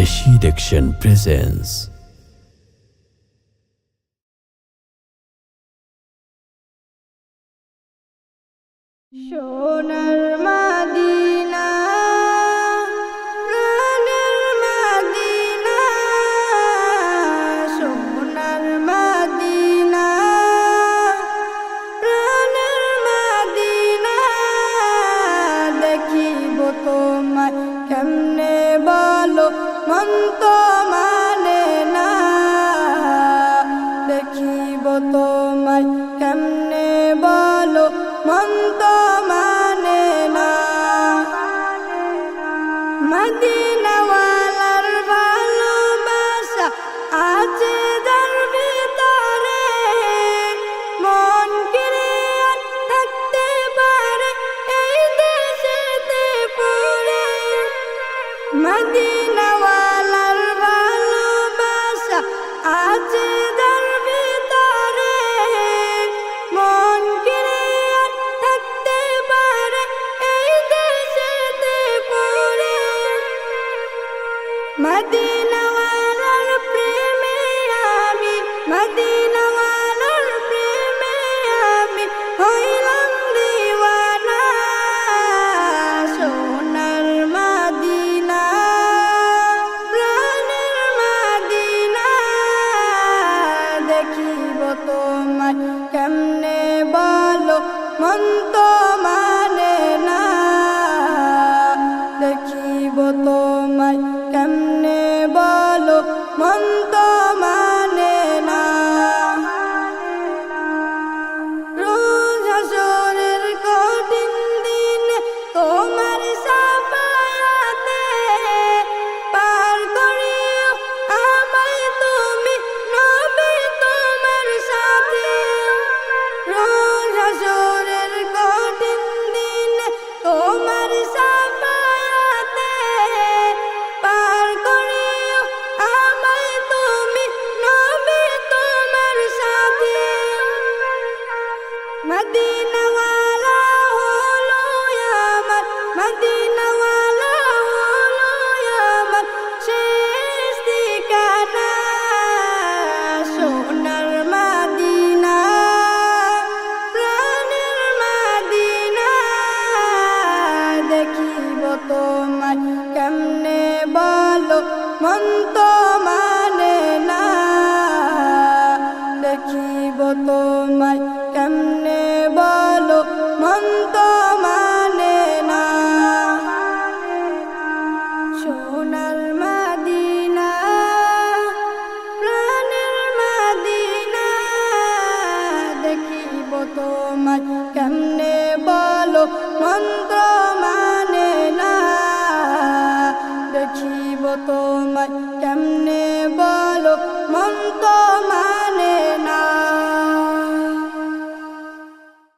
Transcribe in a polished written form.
Nasheed Action presents সোনার Medina প্রাণের Medina সোনার মদিনা প্রাণের মদিনা দেখিব তোমায় কেমনে বলো মন তো মানে না দেখিব তোমায় কেমনে বলো মন তো মানে না মদিনাওয়ালার ভালোবাসা আছে যার ভিতরে মন কিরে থাকতে পারে এই দেশেতে পড়ে মদিনাওয়ালার ভালোবাসা আছে যার ভিতরে মন কিরে থাকতে পারে এই দেশেতে পড়ে মদিনাওয়ালার প্রেমে আমি মদিনাওয়ালার প্রেমে আমি হইলাম দিওয়ানা সোনার মদিনা প্রাণের মদিনা দেখিব তোমায় কেমনে বলো মন তো মানে না দেখিব তোমায় কেমনে বলো মন তো মানে না রোজ হাসরের কঠিন দিনে তোমার সাফায়াতে পার করিও আমায় তুমি নবী তোমার সাথে রোজ হাসরের কঠিন দিনে তোমার সাফায়াতে পার করিও আমায় তুমি নবী তোমার সাথে মদিনাওয়ালা হলো আমার মদিনাওয়ালা হলো আমার শেষ ঠিকানা সোনার মদিনা প্রাণের মদিনা দেখিব তোমায় কেমনে বলো মন তো মানে না দেখিব তোমায় কেমনে বলো মন তো মানে না সোনার মদিনা প্রাণের মদিনা দেখিব তোমায় কেমনে বলো মন তো মানে না দেখিব তোমায় কেমনে বলো মন তো মানে